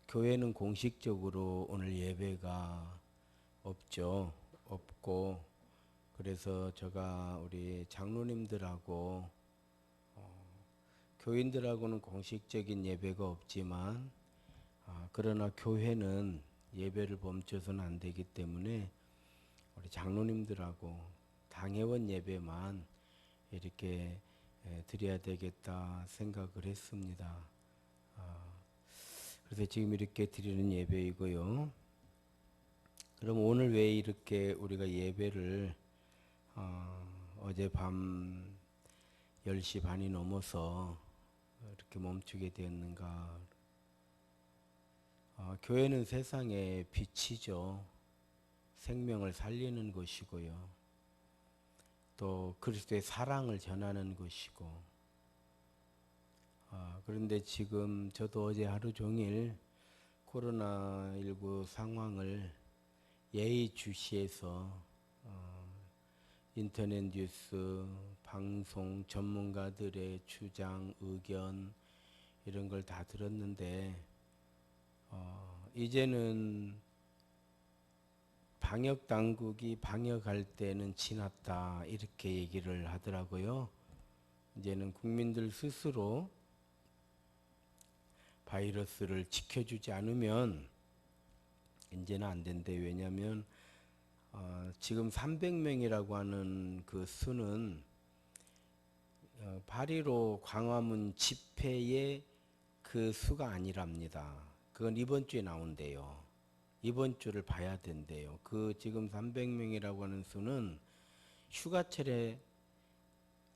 교회는 공식적으로 오늘 예배가 없죠. 없고, 그래서 제가 우리 장로님들하고, 교인들하고는 공식적인 예배가 없지만, 그러나 교회는 예배를 멈춰서는 안 되기 때문에 우리 장로님들하고 당회원 예배만 이렇게 드려야 되겠다 생각을 했습니다. 그래서 지금 이렇게 드리는 예배이고요. 그럼 오늘 왜 이렇게 우리가 예배를 어젯밤 10시 반이 넘어서 이렇게 멈추게 되었는가? 교회는 세상의 빛이죠. 생명을 살리는 것이고요. 또 그리스도의 사랑을 전하는 것이고. 그런데 지금 저도 어제 하루 종일 코로나19 상황을 예의주시해서 인터넷 뉴스, 방송, 전문가들의 주장, 의견 이런 걸 다 들었는데 이제는 방역 당국이 방역할 때는 지났다 이렇게 얘기를 하더라고요. 이제는 국민들 스스로 바이러스를 지켜주지 않으면 이제는 안 된대. 왜냐하면 지금 300명이라고 하는 그 수는 8.15 광화문 집회의 그 수가 아니랍니다. 그건 이번 주에 나온대요. 이번 주를 봐야 된대요. 그 지금 300명이라고 하는 수는 휴가철에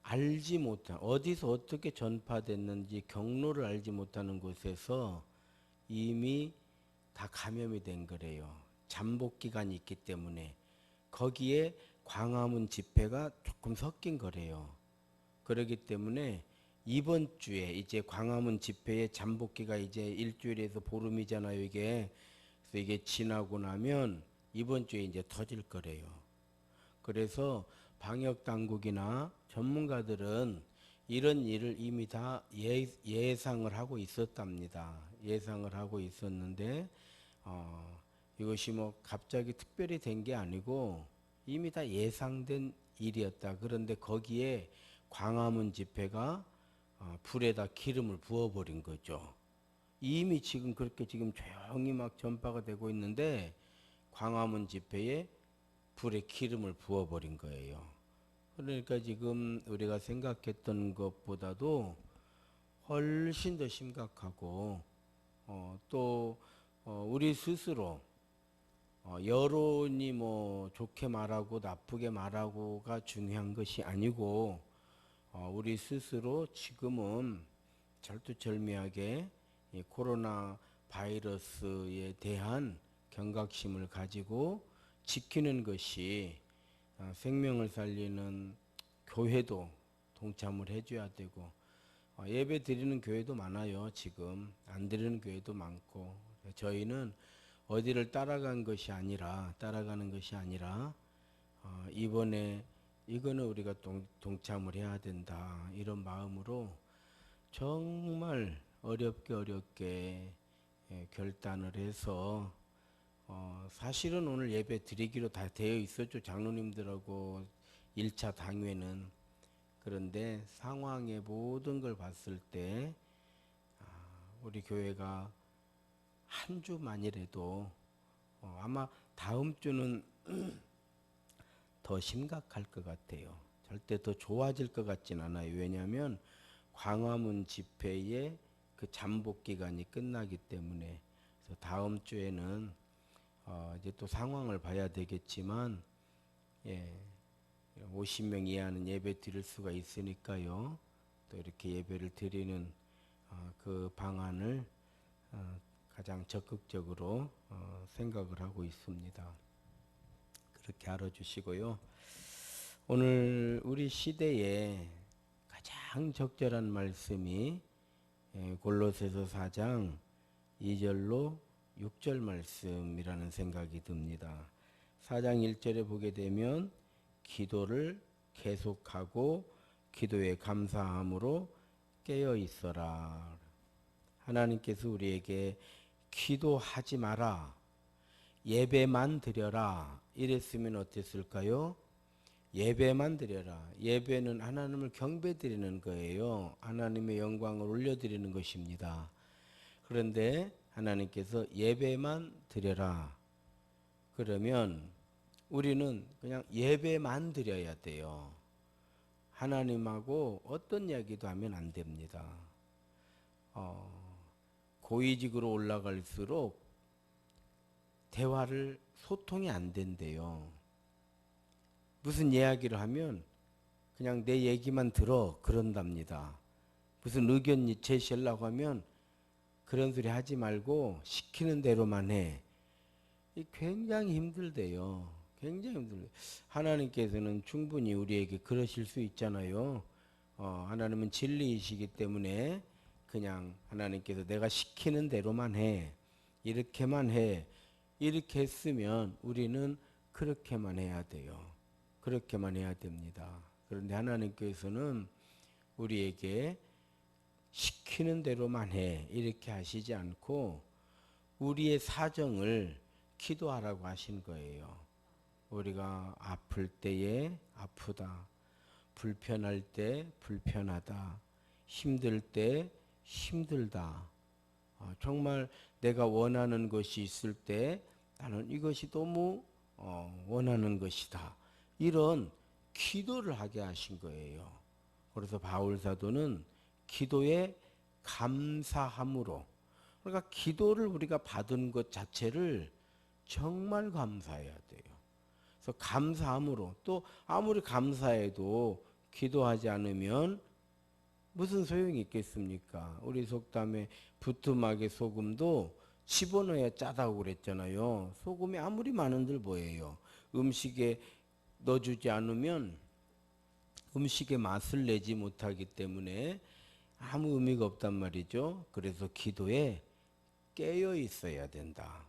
알지 못한, 어디서 어떻게 전파됐는지 경로를 알지 못하는 곳에서 이미 다 감염이 된 거래요. 잠복 기간이 있기 때문에 거기에 광화문 집회가 조금 섞인 거래요. 그렇기 때문에 이번 주에 이제 광화문 집회의 잠복기가 이제 일주일에서 보름이잖아요, 이게. 그래서 이게 지나고 나면 이번 주에 이제 터질 거래요. 그래서 방역 당국이나 전문가들은 이런 일을 이미 다 예상을 하고 있었답니다. 예상을 하고 있었는데 이것이 뭐 갑자기 특별히 된 게 아니고 이미 다 예상된 일이었다. 그런데 거기에 광화문 집회가 불에다 기름을 부어버린 거죠. 이미 지금 그렇게 지금 조용히 막 전파가 되고 있는데 광화문 집회에 불에 기름을 부어버린 거예요. 그러니까 지금 우리가 생각했던 것보다도 훨씬 더 심각하고 또 우리 스스로 여론이 뭐 좋게 말하고 나쁘게 말하고가 중요한 것이 아니고 우리 스스로 지금은 절두절미하게 이 코로나 바이러스에 대한 경각심을 가지고 지키는 것이 생명을 살리는 교회도 동참을 해줘야 되고 예배 드리는 교회도 많아요. 지금 안 드리는 교회도 많고 저희는 어디를 따라가는 것이 아니라 이번에 이거는 우리가 동참을 해야 된다 이런 마음으로 정말 어렵게 결단을 해서 사실은 오늘 예배 드리기로 다 되어 있었죠. 장로님들하고 1차 당회는. 그런데 상황의 모든 걸 봤을 때 우리 교회가 한 주만이라도 아마 다음 주는 더 심각할 것 같아요. 절대 더 좋아질 것 같진 않아요. 왜냐하면 광화문 집회의 그 잠복 기간이 끝나기 때문에. 그래서 다음 주에는 이제 또 상황을 봐야 되겠지만 50명 이하는 예배 드릴 수가 있으니까요. 또 이렇게 예배를 드리는 그 방안을 가장 적극적으로 생각을 하고 있습니다. 그렇게 알아주시고요. 오늘 우리 시대에 가장 적절한 말씀이 골로새서 4장 2절로 6절 말씀이라는 생각이 듭니다. 4장 1절에 보게 되면 기도를 계속하고 기도에 감사함으로 깨어 있어라. 하나님께서 우리에게 기도하지 마라, 예배만 드려라 이랬으면 어땠을까요? 예배만 드려라. 예배는 하나님을 경배드리는 거예요. 하나님의 영광을 올려드리는 것입니다. 그런데 하나님께서 예배만 드려라. 그러면 우리는 그냥 예배만 드려야 돼요. 하나님하고 어떤 이야기도 하면 안 됩니다. 고위직으로 올라갈수록 대화를 소통이 안 된대요. 무슨 이야기를 하면 그냥 내 얘기만 들어 그런답니다. 무슨 의견 제시하려고 하면 그런 소리 하지 말고 시키는 대로만 해. 굉장히 힘들대요. 굉장히 힘들대요. 하나님께서는 충분히 우리에게 그러실 수 있잖아요. 하나님은 진리이시기 때문에 그냥 하나님께서 내가 시키는 대로만 해. 이렇게만 해. 이렇게 했으면 우리는 그렇게만 해야 돼요. 그렇게만 해야 됩니다. 그런데 하나님께서는 우리에게 시키는 대로만 해. 이렇게 하시지 않고 우리의 사정을 기도하라고 하신 거예요. 우리가 아플 때에 아프다. 불편할 때 불편하다. 힘들 때 힘들다. 정말 내가 원하는 것이 있을 때 나는 이것이 너무 원하는 것이다. 이런 기도를 하게 하신 거예요. 그래서 바울 사도는 기도에 감사함으로, 그러니까 기도를 우리가 받은 것 자체를 정말 감사해야 돼요. 그래서 감사함으로, 또 아무리 감사해도 기도하지 않으면 무슨 소용이 있겠습니까? 우리 속담에 부뚜막에 소금도 집어넣어야 짜다고 그랬잖아요. 소금이 아무리 많은들 뭐예요? 음식에 넣어주지 않으면 음식의 맛을 내지 못하기 때문에 아무 의미가 없단 말이죠. 그래서 기도에 깨어 있어야 된다.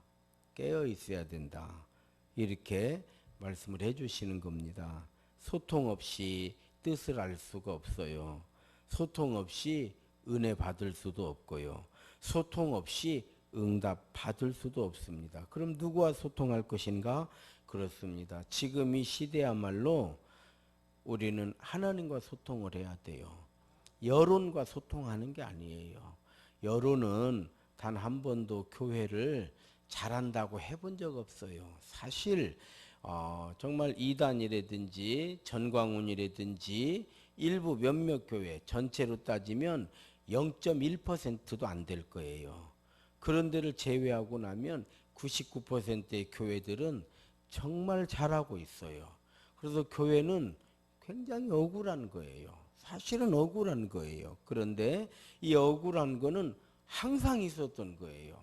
깨어 있어야 된다. 이렇게 말씀을 해주시는 겁니다. 소통 없이 뜻을 알 수가 없어요. 소통 없이 은혜 받을 수도 없고요. 소통 없이 응답 받을 수도 없습니다. 그럼 누구와 소통할 것인가? 그렇습니다. 지금 이 시대야말로 우리는 하나님과 소통을 해야 돼요. 여론과 소통하는 게 아니에요. 여론은 단 한 번도 교회를 잘한다고 해본 적 없어요. 사실 정말 이단이라든지 전광훈이라든지 일부 몇몇 교회 전체로 따지면 0.1%도 안 될 거예요. 그런 데를 제외하고 나면 99%의 교회들은 정말 잘하고 있어요. 그래서 교회는 굉장히 억울한 거예요. 사실은 억울한 거예요. 그런데 이 억울한 거는 항상 있었던 거예요.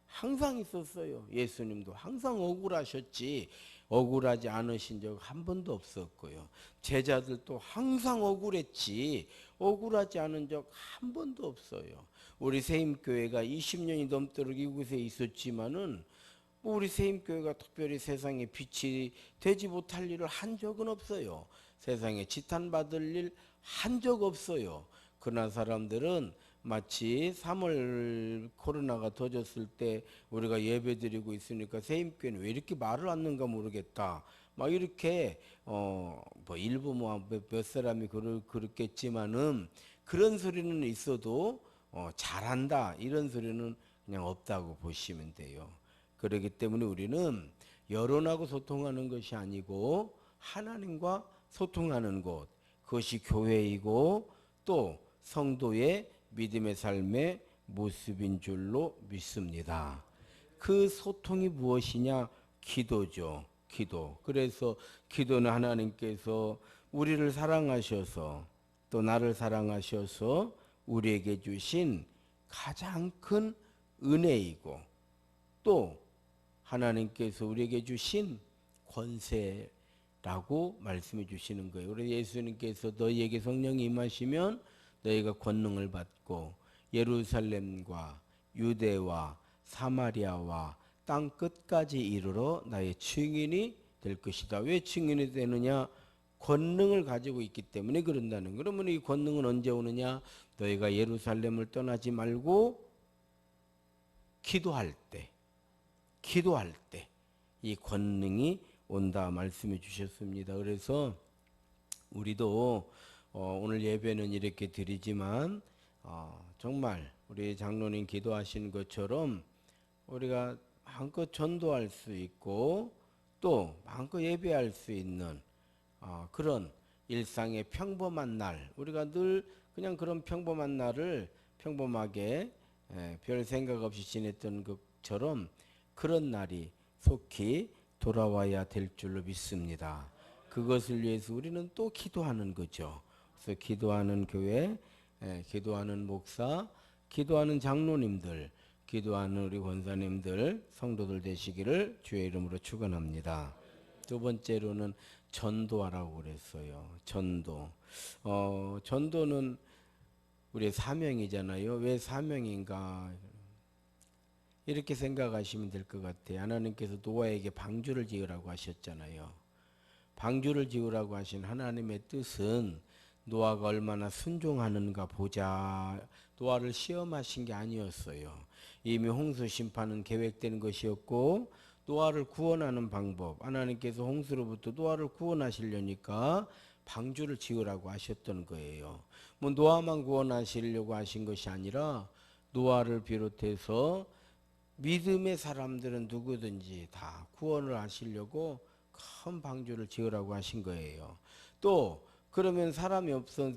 항상 있었어요. 예수님도 항상 억울하셨지 억울하지 않으신 적 한 번도 없었고요. 제자들도 항상 억울했지 억울하지 않은 적 한 번도 없어요. 우리 세임교회가 20년이 넘도록 이곳에 있었지만은 우리 세임교회가 특별히 세상에 빛이 되지 못할 일을 한 적은 없어요. 세상에 지탄받을 일 한 적 없어요. 그러나 사람들은 마치 3월 코로나가 터졌을 때 우리가 예배드리고 있으니까 세임교회는 왜 이렇게 말을 않는가 모르겠다. 막 이렇게 뭐 일부 몇 사람이 그렇겠지만은 그런 소리는 있어도 잘한다 이런 소리는 그냥 없다고 보시면 돼요. 그렇기 때문에 우리는 여론하고 소통하는 것이 아니고 하나님과 소통하는 곳, 그것이 교회이고 또 성도의 믿음의 삶의 모습인 줄로 믿습니다. 그 소통이 무엇이냐? 기도죠. 기도. 그래서 기도는 하나님께서 우리를 사랑하셔서 또 나를 사랑하셔서 우리에게 주신 가장 큰 은혜이고 또 하나님께서 우리에게 주신 권세라고 말씀해 주시는 거예요. 그래서 예수님께서 너희에게 성령이 임하시면 너희가 권능을 받고 예루살렘과 유대와 사마리아와 땅 끝까지 이르러 나의 증인이 될 것이다. 왜 증인이 되느냐? 권능을 가지고 있기 때문에 그런다는. 그러면 이 권능은 언제 오느냐? 너희가 예루살렘을 떠나지 말고 기도할 때 이 권능이 온다 말씀해 주셨습니다. 그래서 우리도 오늘 예배는 이렇게 드리지만 정말 우리 장로님 기도하신 것처럼 우리가 마음껏 전도할 수 있고 또 마음껏 예배할 수 있는 그런 일상의 평범한 날, 우리가 늘 그냥 그런 평범한 날을 평범하게 별 생각 없이 지냈던 것처럼 그런 날이 속히 돌아와야 될 줄로 믿습니다. 그것을 위해서 우리는 또 기도하는 거죠. 그래서 기도하는 교회, 기도하는 목사, 기도하는 장로님들, 기도하는 우리 권사님들, 성도들 되시기를 주의 이름으로 축원합니다. 두 번째로는 전도하라고 그랬어요. 전도. 전도는 우리의 사명이잖아요. 왜 사명인가? 이렇게 생각하시면 될 것 같아요. 하나님께서 노아에게 방주를 지으라고 하셨잖아요. 방주를 지으라고 하신 하나님의 뜻은 노아가 얼마나 순종하는가 보자. 노아를 시험하신 게 아니었어요. 이미 홍수 심판은 계획된 것이었고 노아를 구원하는 방법, 하나님께서 홍수로부터 노아를 구원하시려니까 방주를 지으라고 하셨던 거예요. 뭐 노아만 구원하시려고 하신 것이 아니라 노아를 비롯해서 믿음의 사람들은 누구든지 다 구원을 하시려고 큰 방주를 지으라고 하신 거예요. 또 그러면 사람이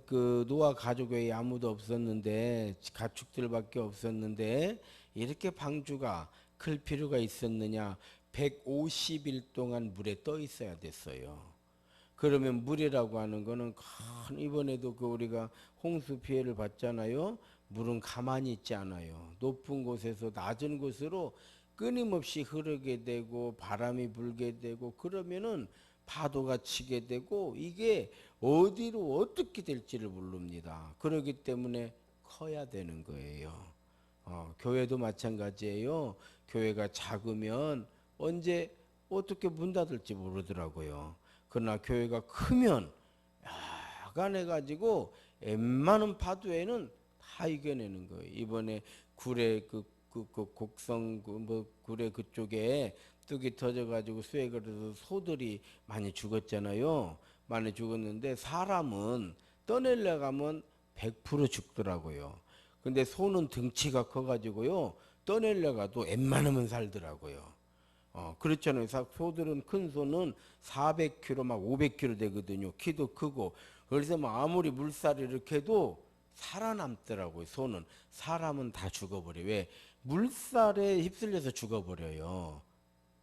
그 노아 가족 외에 아무도 없었는데 가축들밖에 없었는데 이렇게 방주가 클 필요가 있었느냐? 150일 동안 물에 떠 있어야 됐어요. 그러면 물이라고 하는 거는 큰 이번에도 그 우리가 홍수 피해를 봤잖아요. 물은 가만히 있지 않아요. 높은 곳에서 낮은 곳으로 끊임없이 흐르게 되고 바람이 불게 되고 그러면은 파도가 치게 되고 이게 어디로 어떻게 될지를 모릅니다. 그렇기 때문에 커야 되는 거예요. 교회도 마찬가지예요. 교회가 작으면 언제 어떻게 문 닫을지 모르더라고요. 그러나 교회가 크면 야간해가지고 웬만한 파도에는 다 이겨내는 거예요. 이번에 구례 곡성 구례 그쪽에 뚝이 터져가지고 수해가 돼서 소들이 많이 죽었잖아요. 많이 죽었는데 사람은 떠내려 가면 100% 죽더라고요. 근데 소는 등치가 커가지고요. 떠내려 가도 웬만하면 살더라고요. 그렇잖아요. 소들은 큰 소는 400kg 막 500kg 되거든요. 키도 크고. 그래서 뭐 아무리 물살을 이렇게 해도 살아남더라고요. 소는. 사람은 다 죽어버려요. 왜? 물살에 휩쓸려서 죽어버려요.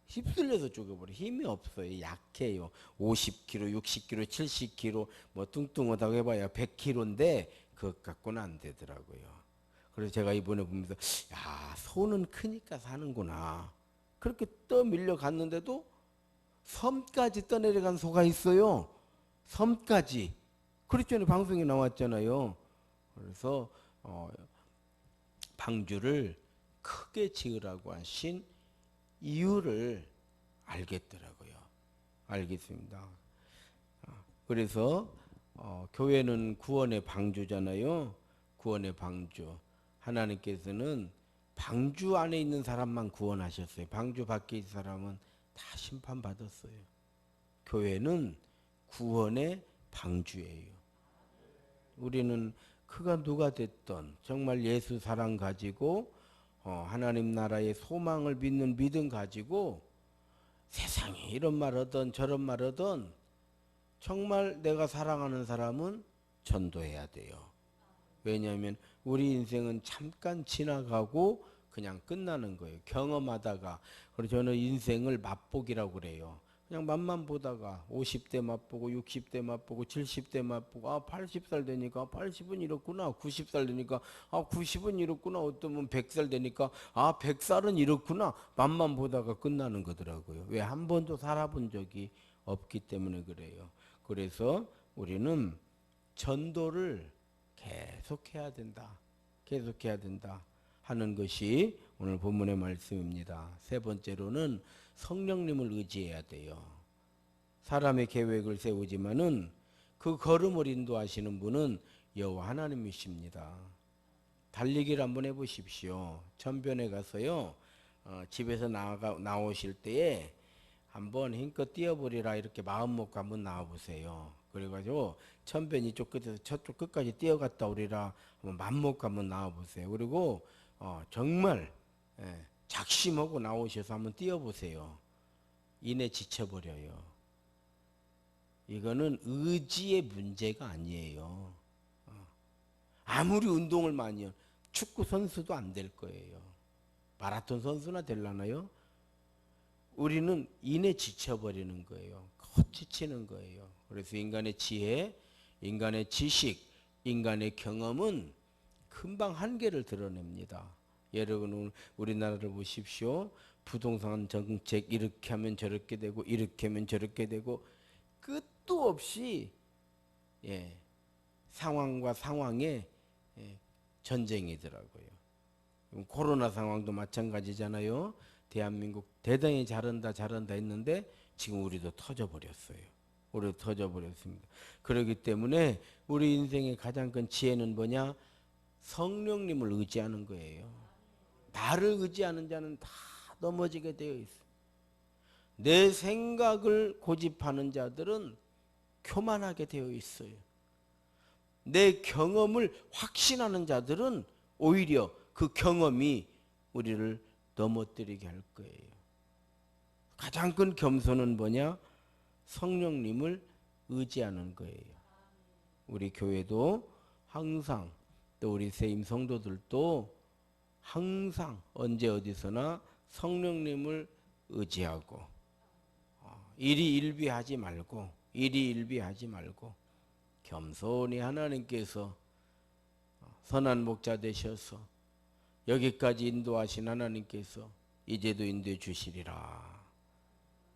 휩쓸려서 죽어버려. 힘이 없어요. 약해요. 50kg, 60kg, 70kg 뭐 뚱뚱하다고 해봐야 100kg인데 그것 갖고는 안 되더라고요. 그래서 제가 이번에 보면서 야, 소는 크니까 사는구나. 그렇게 떠밀려 갔는데도 섬까지 떠내려간 소가 있어요. 섬까지. 그랬잖아요. 방송에 나왔잖아요. 그래서 방주를 크게 지으라고 하신 이유를 알겠더라고요. 알겠습니다. 그래서 교회는 구원의 방주잖아요. 구원의 방주. 하나님께서는 방주 안에 있는 사람만 구원하셨어요. 방주 밖에 있는 사람은 다 심판받았어요. 교회는 구원의 방주예요. 우리는 그가 누가 됐던 정말 예수 사랑 가지고 하나님 나라의 소망을 믿는 믿음 가지고 세상에 이런 말 하던 저런 말 하던 정말 내가 사랑하는 사람은 전도해야 돼요. 왜냐하면 우리 인생은 잠깐 지나가고 그냥 끝나는 거예요. 경험하다가. 그래서 저는 인생을 맛보기라고 그래요. 그냥 맛만 보다가 50대 맛보고 60대 맛보고 70대 맛보고 80살 되니까 80은 이렇구나. 90살 되니까 90은 이렇구나. 어쩌면 100살 되니까 100살은 이렇구나. 맛만 보다가 끝나는 거더라고요. 왜? 한 번도 살아본 적이 없기 때문에 그래요. 그래서 우리는 전도를 계속해야 된다. 계속해야 된다 하는 것이 오늘 본문의 말씀입니다. 세 번째로는 성령님을 의지해야 돼요. 사람의 계획을 세우지만은 그 걸음을 인도하시는 분은 여호와 하나님이십니다. 달리기를 한번 해보십시오. 천변에 가서요. 집에서 나오실 때에 한번 힘껏 뛰어버리라 이렇게 마음 먹고 한번 나와보세요. 그래가지고 천변 이쪽 끝에서 저쪽 끝까지 뛰어갔다 오리라 한번 맘 먹고 한번 나와보세요. 그리고 정말 작심하고 나오셔서 한번 뛰어보세요. 이내 지쳐버려요. 이거는 의지의 문제가 아니에요. 아무리 운동을 많이 해요. 축구 선수도 안 될 거예요. 마라톤 선수나 되려나요? 우리는 이내 지쳐버리는 거예요. 곧 지치는 거예요. 그래서 인간의 지혜, 인간의 지식, 인간의 경험은 금방 한계를 드러냅니다. 여러분 우리나라를 보십시오. 부동산 정책 이렇게 하면 저렇게 되고 이렇게 하면 저렇게 되고 끝도 없이 상황과 상황에 전쟁이더라고요. 코로나 상황도 마찬가지잖아요. 대한민국 대단히 잘한다 했는데 지금 우리도 터져버렸어요. 우리도 터져버렸습니다. 그렇기 때문에 우리 인생의 가장 큰 지혜는 뭐냐? 성령님을 의지하는 거예요. 나를 의지하는 자는 다 넘어지게 되어 있어요. 내 생각을 고집하는 자들은 교만하게 되어 있어요. 내 경험을 확신하는 자들은 오히려 그 경험이 우리를 넘어뜨리게 할 거예요. 가장 큰 겸손은 뭐냐? 성령님을 의지하는 거예요. 우리 교회도 항상 또 우리 세임 성도들도 항상 언제 어디서나 성령님을 의지하고 일희일비하지 말고 겸손히 하나님께서 선한 목자 되셔서 여기까지 인도하신 하나님께서 이제도 인도해 주시리라.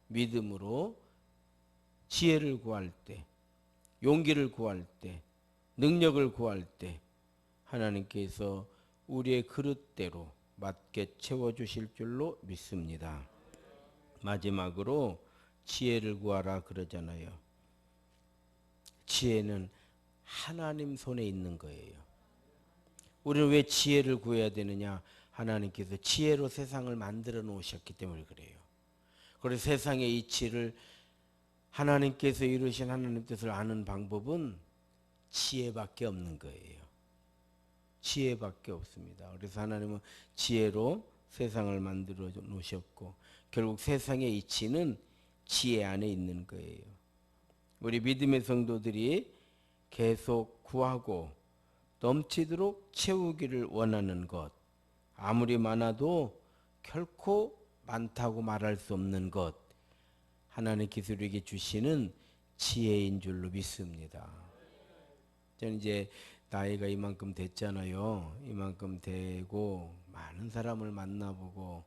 믿음으로 지혜를 구할 때, 용기를 구할 때, 능력을 구할 때 하나님께서 우리의 그릇대로 맞게 채워주실 줄로 믿습니다. 마지막으로 지혜를 구하라 그러잖아요. 지혜는 하나님 손에 있는 거예요. 우리는 왜 지혜를 구해야 되느냐? 하나님께서 지혜로 세상을 만들어 놓으셨기 때문에 그래요. 그래서 세상의 이치를 하나님께서 이루신 하나님 뜻을 아는 방법은 지혜밖에 없는 거예요. 지혜밖에 없습니다. 그래서 하나님은 지혜로 세상을 만들어 놓으셨고 결국 세상의 이치는 지혜 안에 있는 거예요. 우리 믿음의 성도들이 계속 구하고 넘치도록 채우기를 원하는 것, 아무리 많아도 결코 많다고 말할 수 없는 것, 하나님께서 우리에게 주시는 지혜인 줄로 믿습니다. 저는 이제 나이가 이만큼 됐잖아요. 이만큼 되고 많은 사람을 만나보고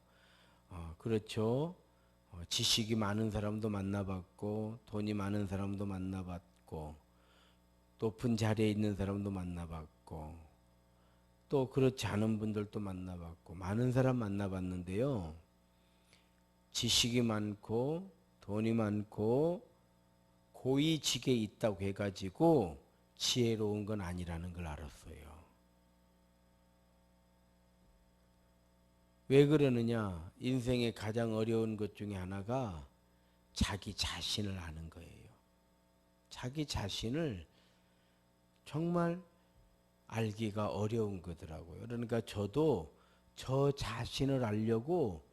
그렇죠. 지식이 많은 사람도 만나봤고 돈이 많은 사람도 만나봤고 높은 자리에 있는 사람도 만나봤고 또 그렇지 않은 분들도 만나봤고 많은 사람 만나봤는데요. 지식이 많고 돈이 많고 고위직에 있다고 해가지고 지혜로운 건 아니라는 걸 알았어요. 왜 그러느냐? 인생의 가장 어려운 것 중에 하나가 자기 자신을 아는 거예요. 자기 자신을 정말 알기가 어려운 거더라고요. 그러니까 저도 저 자신을 알려고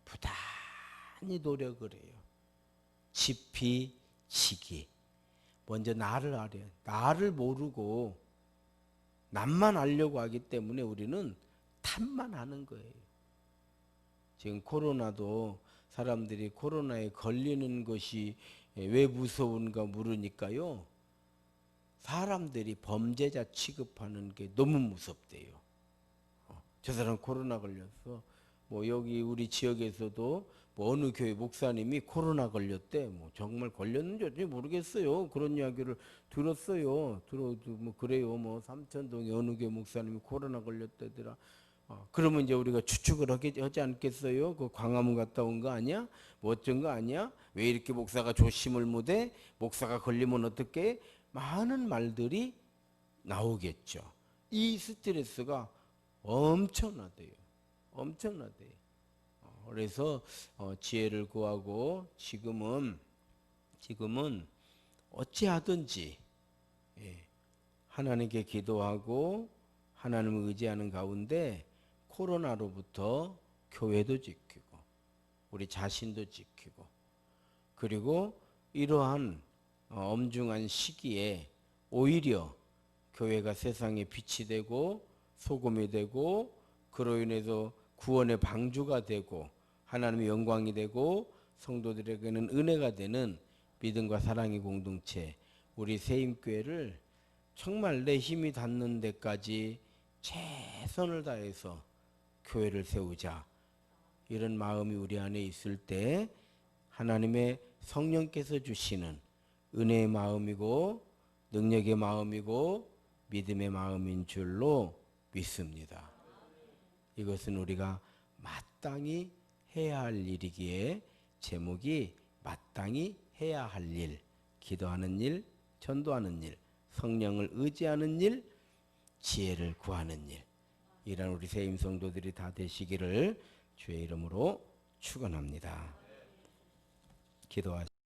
부단히 노력을 해요. 지피 지기. 먼저 나를 알아요. 나를 모르고 남만 알려고 하기 때문에 우리는 탓만 하는 거예요. 지금 코로나도 사람들이 코로나에 걸리는 것이 왜 무서운가 물으니까요. 사람들이 범죄자 취급하는 게 너무 무섭대요. 저 사람 코로나 걸렸어. 뭐 여기 우리 지역에서도 뭐 어느 교회 목사님이 코로나 걸렸대. 뭐 정말 걸렸는지 모르겠어요. 그런 이야기를 들었어요. 들어도 뭐 그래요. 뭐 삼천동에 어느 교회 목사님이 코로나 걸렸다더라. 그러면 이제 우리가 추측을 하지 않겠어요? 그 광화문 갔다 온 거 아니야? 뭐 어쩐 거 아니야? 왜 이렇게 목사가 조심을 못해? 목사가 걸리면 어떻게? 많은 말들이 나오겠죠. 이 스트레스가 엄청나대요. 엄청나대요. 그래서 지혜를 구하고 지금은 어찌하든지 하나님께 기도하고 하나님을 의지하는 가운데 코로나로부터 교회도 지키고 우리 자신도 지키고 그리고 이러한 엄중한 시기에 오히려 교회가 세상에 빛이 되고 소금이 되고 그로 인해서 구원의 방주가 되고 하나님의 영광이 되고 성도들에게는 은혜가 되는 믿음과 사랑의 공동체 우리 세임교회를 정말 내 힘이 닿는 데까지 최선을 다해서 교회를 세우자. 이런 마음이 우리 안에 있을 때 하나님의 성령께서 주시는 은혜의 마음이고 능력의 마음이고 믿음의 마음인 줄로 믿습니다. 이것은 우리가 마땅히 해야 할 일이기에 제목이 마땅히 해야 할 일, 기도하는 일, 전도하는 일, 성령을 의지하는 일, 지혜를 구하는 일. 이런 우리 세임 성도들이 다 되시기를 주의 이름으로 축원합니다. 기도하시죠.